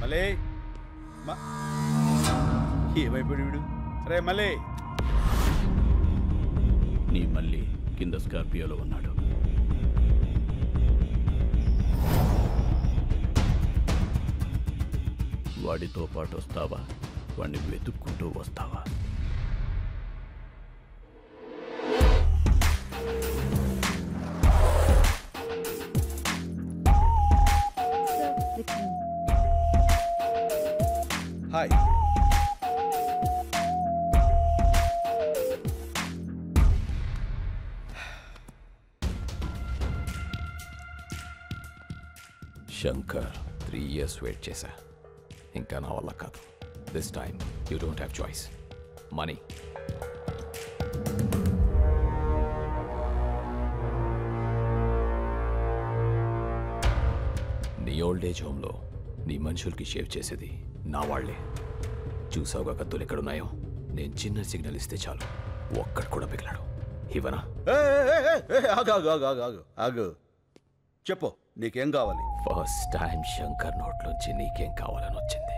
మళ్ళీ ఏమైపోయాడు వీడు? రే మళ్ళీ నీ మళ్ళీ కింద స్కార్పియోలో ఉన్నాడు. వాడితో పాటు వస్తావా? వాడిని వెతుక్కుంటూ వస్తావా? హాయ్. శంకర్ 3 years వెయిట్ చేశా. ఇంకా నా వల్ల కాదు. This time you don't have choice. Money. నీ ఓల్డ్ ఏజ్ హోమ్లో నీ మనుషులకి షేవ్ చేసేది నా వాళ్లే. చూసావుగా కత్తులు ఎక్కడున్నాయో? నేను చిన్న సిగ్నల్ ఇస్తే చాలు, ఒక్కడు కూడా పిగలాడు. ఇవనా? ఆగు, చెప్పు నీకేం కావాలి? ఫస్ట్ టైం శంకర్ నోట్లోంచి నీకేం కావాలని వచ్చింది.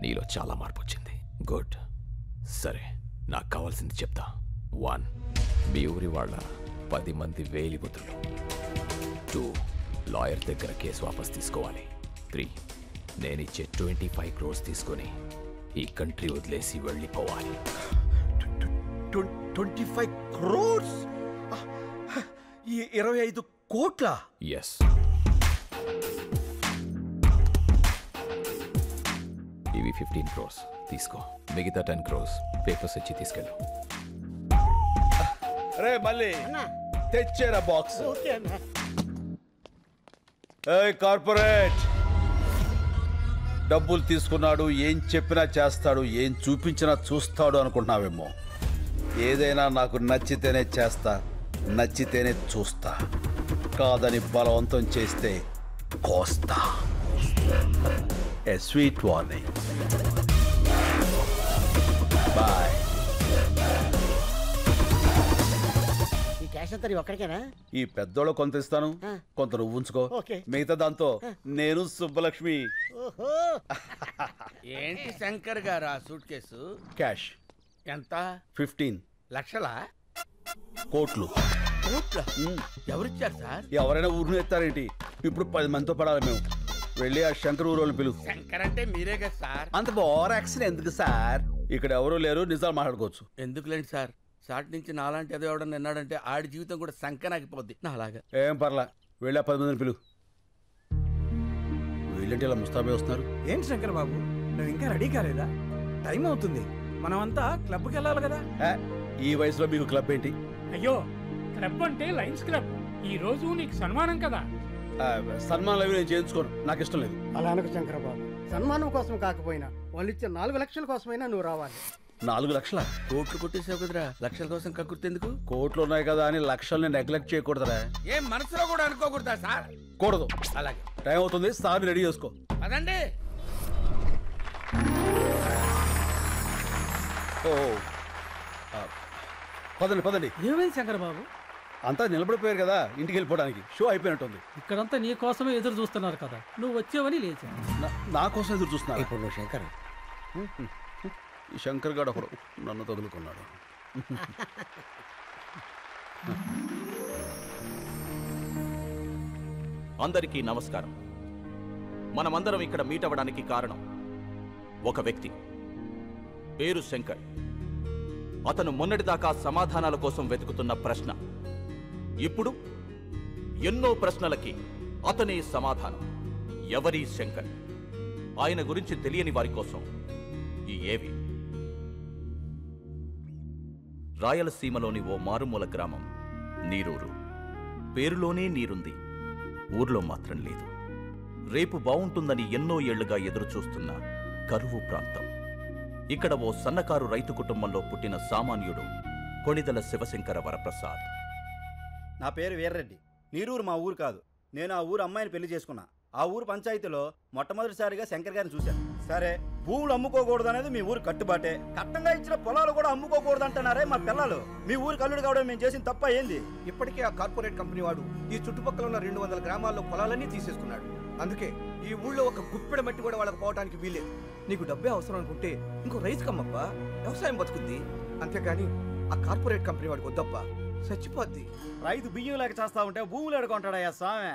నీలో చాలా మార్పు వచ్చింది. గుడ్. సరే, నాకు కావాల్సింది చెప్తా. 1, మీ ఊరి వాళ్ళ 10 మంది వేలిముద్రలు. 2, లాయర్ దగ్గర కేసు వాపస్ తీసుకోవాలి. 3, నేనిచ్చే 25 crores తీసుకొని ఈ కంట్రీ వదిలేసి వెళ్ళిపోవాలి. 25 crores? 25 కోట్ల? ఎస్. ఇవి 15 crores తీసుకో. మిగతా 10 crores పేపర్స్ ఇచ్చి తీసుకెళ్ళు. రే మళ్ళీ తెచ్చేరా బాక్స్. కార్పొరేట్ డబ్బులు తీసుకున్నాడు, ఏం చెప్పినా చేస్తాడు, ఏం చూపించినా చూస్తాడు అనుకుంటున్నావేమో. ఏదైనా నాకు నచ్చితేనే చేస్తా, నచ్చితేనే చూస్తా. కాదని బలవంతం చేస్తే కోస్తా. ఏ స్వీట్ వార్నింగ్. బాయ్. ఈ పెద్దోళ్ళు కొంత ఇస్తాను, కొంత నువ్వు ఉంచుకో. మిగతా దాంతో నేను సుబ్బలక్ష్మి. ఏంటి శంకర్ గారు ఆ సూట్ కేసు? క్యాష్ ఎంత? 15 లక్షలా? కోట్లు. ఎవరిచ్చారు సార్? ఎవరైనా ఊరిని ఎత్తారేంటి? ఇప్పుడు 10 మందితో పడాలి మేము. వెళ్ళి ఆ శంకర్ ఊరోళ్ళు పిలువు. శంకర్ అంటే మీరే కదా సార్. అంత ఓవర్ యాక్షన్ ఎందుకు సార్? ఇక్కడ ఎవరూ లేరు, నిజాలు మాట్లాడుకోవచ్చు. ఎందుకులేండి సార్, సాటి నుంచి నాలాంటి ఏదో ఎవడన్నా విన్నాడంటే ఆడి జీవితం కూడా సంకనాగిపోద్ది. నా అలాగా ఏం పర్లా, వెళ్ళి ఆ 10 మందిని పిలువు. వీళ్ళంటే ఇలా ముస్తాబే వస్తున్నారు. ఏంటి శంకర్ బాబు, నువ్వు ఇంకా రెడీ కాలేదా? టైం అవుతుంది, మనమంతా క్లబ్కి వెళ్ళాలి కదా. ఈ వయసులో మీకు క్లబ్ ఏంటి? అయ్యో, క్లబ్ అంటే లయన్స్ క్లబ్. ఈ రోజు నీకు సన్మానం కదా. సన్మానాలు అవి నేను చేయించుకోను, నాకు ఇష్టం లేదు. అలా అనకు శంకరబాబు, సన్మానం కోసం కాకపోయినా వాళ్ళు ఇచ్చే 4 లక్షల కోసమైనా నువ్వు రావాలి. 4 లక్షల? కోట్లు కొట్టేసావు కదరా, లక్షల కోసం కక్కుర్తెందుకు? కోట్లు ఉన్నాయి కదా అని లక్షల్ని నెగ్లెక్ట్ చేయకూడదురా. ఏం మనసులో కూడా అనుకోకూడదా సార్? కూడదు. అలాగే, టైం అవుతుంది, సార్ రెడీ చేసుకో. అదండి. ఓ పదండి పదండి. ఏమైంది శంకర్ బాబు? అంతా నిలబడిపోయారు కదా, ఇంటికి వెళ్ళిపోవడానికి. షో అయిపోయినట్టుంది. ఇక్కడంతా నీ కోసమే ఎదురు చూస్తున్నారు కదా, నువ్వు వచ్చావని లేచా. నా కోసం ఎదురు చూస్తున్నా. ఇప్పుడు నువ్వు శంకర్, ఈ శంకర్ గారు ఒకడు నన్ను తగులుకున్నాడు. అందరికీ నమస్కారం. మనమందరం ఇక్కడ మీట్ అవ్వడానికి కారణం ఒక వ్యక్తి, పేరు శంకర్. అతను మొన్నటిదాకా సమాధానాల కోసం వెతుకుతున్న ప్రశ్న, ఇప్పుడు ఎన్నో ప్రశ్నలకి అతనే సమాధానం. ఎవరి శంకర్? ఆయన గురించి తెలియని వారి కోసం ఈ ఏవి. రాయలసీమలోని ఓ మారుమూల గ్రామం నీరూరు. పేరులోనే నీరుంది, ఊర్లో మాత్రం లేదు. రేపు బావుంటుందని ఎన్నో ఏళ్లుగా ఎదురుచూస్తున్న కరువు ప్రాంతం. ఇక్కడ ఓ సన్నకారు రైతు కుటుంబంలో పుట్టిన సామాన్యుడు కొణిదెల శివశంకర వరప్రసాద్. నా పేరు వీర్రెడ్డి. నీరూరు మా ఊరు కాదు. నేను ఆ ఊరు అమ్మాయిని పెళ్లి చేసుకున్నా. ఆ ఊరు పంచాయతీలో మొట్టమొదటిసారిగా శంకర్ గారిని చూశాను. సరే, భూములు అమ్ముకోకూడదు అనేది మీ ఊరు కట్టుబాటే. కట్టంగా ఇచ్చిన పొలాలు కూడా అమ్ముకోకూడదు అంటున్నారే మా పిల్లలు. మీ ఊరు కల్లుడు కావడం మేము చేసిన తప్ప ఏంది? ఇప్పటికే ఆ కార్పొరేట్ కంపెనీ వాడు ఈ చుట్టుపక్కల ఉన్న 200 గ్రామాల్లో పొలాలన్నీ తీసేసుకున్నాడు. అందుకే ఈ ఊళ్ళో ఒక గుప్పెడ మట్టి కూడా వాళ్ళకి పోవడానికి వీలేదు. నీకు డబ్బే అవసరం అనుకుంటే ఇంకో రైతు కమ్మప్పా, వ్యవసాయం బతుకుద్ది. అంతేగాని ఆ కార్పొరేట్ కంపెనీ వాడికి వద్దప్పా, చచ్చిపోద్ది. రైతు బియ్యం లేక చేస్తా ఉంటే భూములు ఎడుకుంటాడయ్యా స్వామి.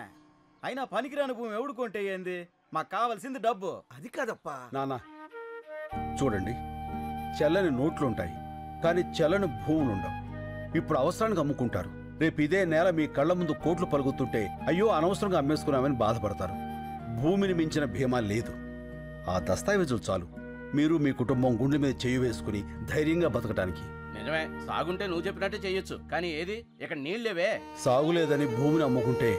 అయినా పనికిరాని భూమి ఎవడుకుంటే ఏంది, మాకు కావాల్సింది డబ్బు. అది కాదప్పా. నాన్న చూడండి, చెల్లని నోట్లుంటాయి కానీ చెల్లని భూములుండవు. ఇప్పుడు అవసరానికి అమ్ముకుంటారు, రేపు ఇదే నేల మీ కళ్ళ ముందు కోట్లు పలుకుతుంటే అయ్యో అనవసరంగా అమ్మేసుకున్నామని బాధపడతారు. భూమిని మించిన భీమా లేదు. ఆ దస్తావేజులు చాలు మీరు మీ కుటుంబం గుండె మీద చేయి వేసుకుని ధైర్యంగా బతకడానికి. నిజమే, సాగుంటే నువ్వు చెప్పినట్టే చెయ్యొచ్చు, కానీ ఏది ఇక్కడ నీళ్ళేవే. సాగులేదని భూమిని అమ్ముకుంటే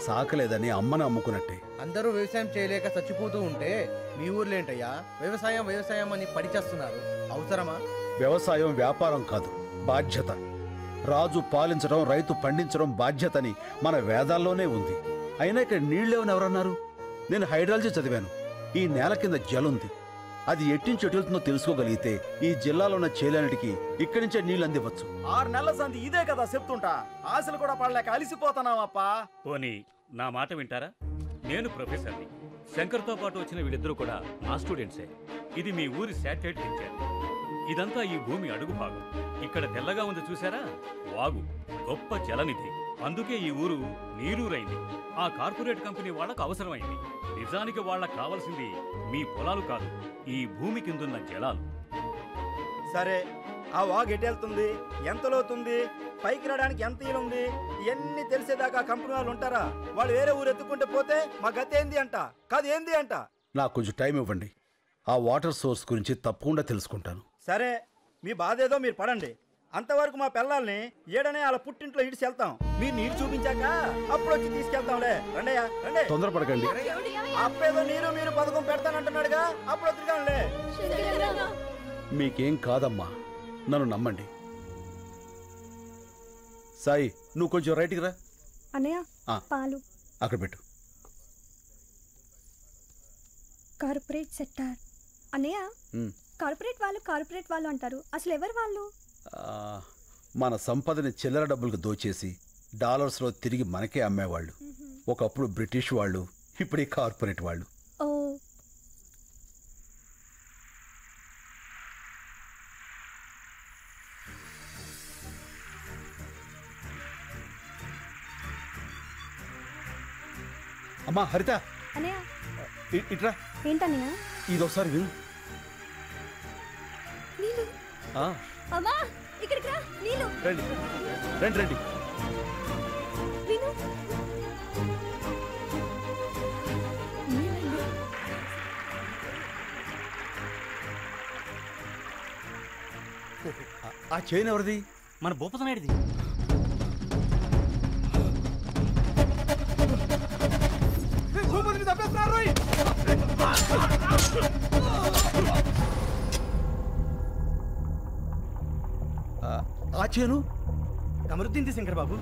సాకలేదని అమ్మని అమ్ముకున్నట్టే. అందరూ వ్యవసాయం చేయలేక చచ్చిపోతూ ఉంటే మీ ఊర్లో ఏంటయ్యా వ్యవసాయం వ్యవసాయం అని పడిచేస్తున్నారు? అవసరమా? వ్యవసాయం వ్యాపారం కాదు, బాధ్యత. రాజు పాలించడం, రైతు పండించడం బాధ్యతని మన వేదాల్లోనే ఉంది. అయినా ఇక్కడ నీళ్ళేవని ఎవరన్నారు? నేను హైడ్రాలజీ చదివాను. ఈ నేల కింద జలుంది, అది ఎట్టించి ఎటుతుందో తెలుసుకోగలిగితే ఈ జిల్లాలో ఉన్న చేలన్నిటికీ ఇక్కడి నుంచే నీళ్ళు అందివచ్చు. 6 నెలల సంది ఇదే కదా చెప్తుంటా. ఆశలు కూడా పడలేక అలిసిపోతున్నావప్పా. పోనీ నా మాట వింటారా? నేను ప్రొఫెసర్ని. శంకర్తో పాటు వచ్చిన వీళ్ళిద్దరూ కూడా నా స్టూడెంట్సే. ఇది మీ ఊరి శాటిలైట్ పిక్చర్. ఇదంతా ఈ భూమి అడుగు భాగం. ఇక్కడ తెల్లగా ఉంది చూసారా, వాగు, గొప్ప జలనిధి. అందుకే ఈ ఊరు నీరూరైంది. ఆ కార్పొరేట్ కంపెనీ వాళ్ళకు అవసరమైంది. నిజానికి వాళ్ళకు కావాల్సింది మీ పొలాలు కాదు, ఈ భూమి కిందున్న జలాలు. సరే, ఆ వాగు ఎటెళ్తుంది, ఎంత లోతుంది, పైకి రావడానికి ఎంత ఈలుంది, ఇవన్నీ తెలిసేదాకా కంపెనీ వాళ్ళు ఉంటారా? వాళ్ళు వేరే ఊరు ఎత్తుకుంటే పోతే మా గతి ఏంది అంట, కాదు ఏంది అంట. నాకు కొంచెం టైం ఇవ్వండి, ఆ వాటర్ సోర్స్ గురించి తప్పకుండా తెలుసుకుంటాను. సరే, మీ బాధ ఏదో మీరు పడండి. అంతవరకు మా పిల్లల్ని ఏడనే వాళ్ళ పుట్టింట్లో ఇడిచి వెళ్తాం. మీరు నీరు చూపించాక అప్పుడు వచ్చి తీసుకెళ్తాంలే. రండయ్యా రండి, తొందరపడకండి. అప్పేదో నీరు మీరు పథకం పెడతానంటున్నాడుగా, అప్పుడు వద్దుగానే. మీకేం కాదమ్మా, నన్ను నమ్మండి. సాయి, నువ్వు కొంచెం రైట్కి రా. అన్నయ్య, పాలు అక్కడ పెట్టు. Corporate sector. అన్నయ్య, కార్పొరేట్ వాళ్ళు అంటారు, అసలు ఎవరు వాళ్ళు? మన సంపదని చిల్లర డబ్బులకు దోచేసి డాలర్స్లో తిరిగి మనకే అమ్మేవాళ్ళు. ఒకప్పుడు బ్రిటిష్ వాళ్ళు, ఇప్పుడు ఈ కార్పొరేట్ వాళ్ళు. ఓ, అమ్మా హరిత, అన్నయ్య ఇట్రా. ఏంటన్నయ్య? ఇదొకసారి విను. నీళ్ళు. అమ్మా, ఇక్కడికి రా. నీళ్ళు. రండి రండి రండి. విను. ఆ చైన్ ఎవరిది? మన భూపతనాయుడిది. ఆ చేను కమరుద్దీన్ శంకర్ బాబు.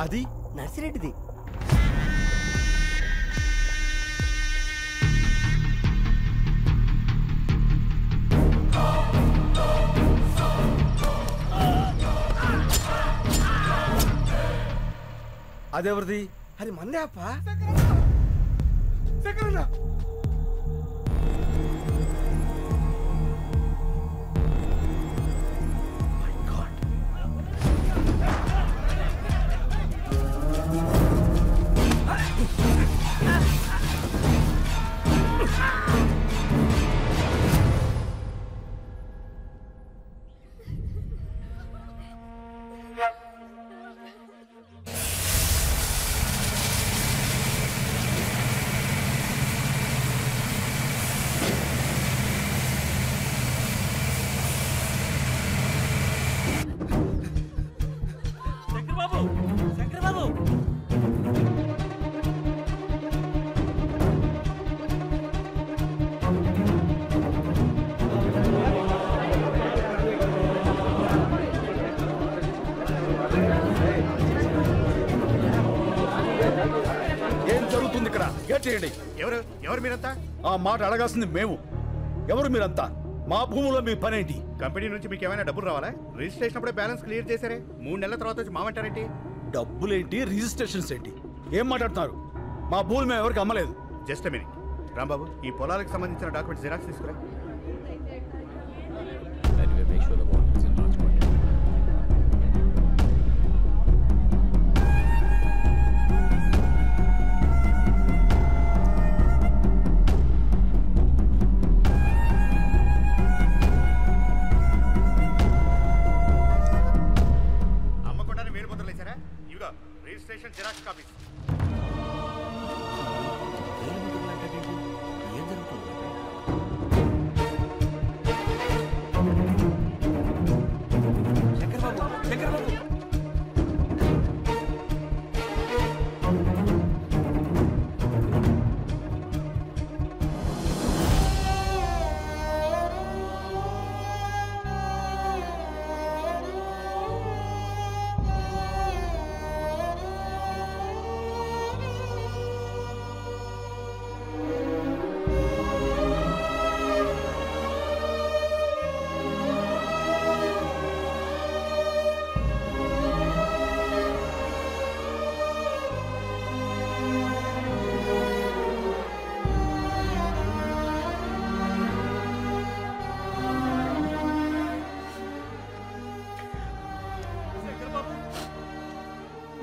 అది నర్సిరెడ్డిది. అదెవరిది? అది మందే అప్ప. ఏం జరుగుతుంది ఇక్కడ? గేట్ చేయండి. ఎవరు మీరంతా? ఆ మాట అడగాల్సింది మేము. ఎవరు మీరంతా? మా భూములో మీ పనేంటి? కంపెనీ నుంచి మీకు ఏమైనా డబ్బులు రావాలా? రిజిస్ట్రేషన్ అప్పుడే బ్యాలెన్స్ క్లియర్ చేశారే, 3 నెలల తర్వాత వచ్చి మామంటారేంటి? డబ్బులేంటి, రిజిస్ట్రేషన్స్ ఏంటి, ఏం మాట్లాడుతున్నారు? మా భూములు మేము ఎవరికి అమ్మలేదు. జస్ట్ మినిట్ రాంబాబు, ఈ పొలాలకు సంబంధించిన డాక్యుమెంట్స్ జిరాక్స్ తీసుకురా. అమ్మకుండానే వేలు ముద్రలు వేశారా? ఇవిగో రిజిస్ట్రేషన్ జిరాక్స్ కాపీస్.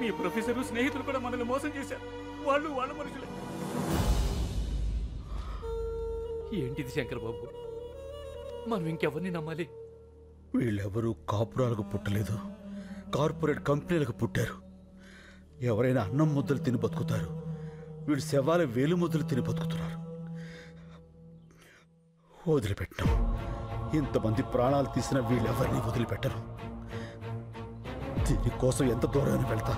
మీ ప్రొఫెసర్ స్నేహితులు కూడా మనల్ని మోసం చేశారు. వాళ్ళు వాళ్ళ మనుషులే. ఏంటిది శంకర్ బాబు, మనం ఇంకెవరిని నమ్మాలి? వీళ్ళెవరూ కాపురాలకు పుట్టలేదు, కార్పొరేట్ కంపెనీలకు పుట్టారు. ఎవరైనా అన్నం ముద్దలు తిని బతుకుతారు, వీళ్ళు శవాల వేలు ముద్దలు తిని బతుకుతున్నారు. వదిలిపెట్టాం. ఇంతమంది ప్రాణాలు తీసిన వీళ్ళెవరిని వదిలిపెట్టరు. దీనికోసం ఎంత దూరాన్ని వెళ్తా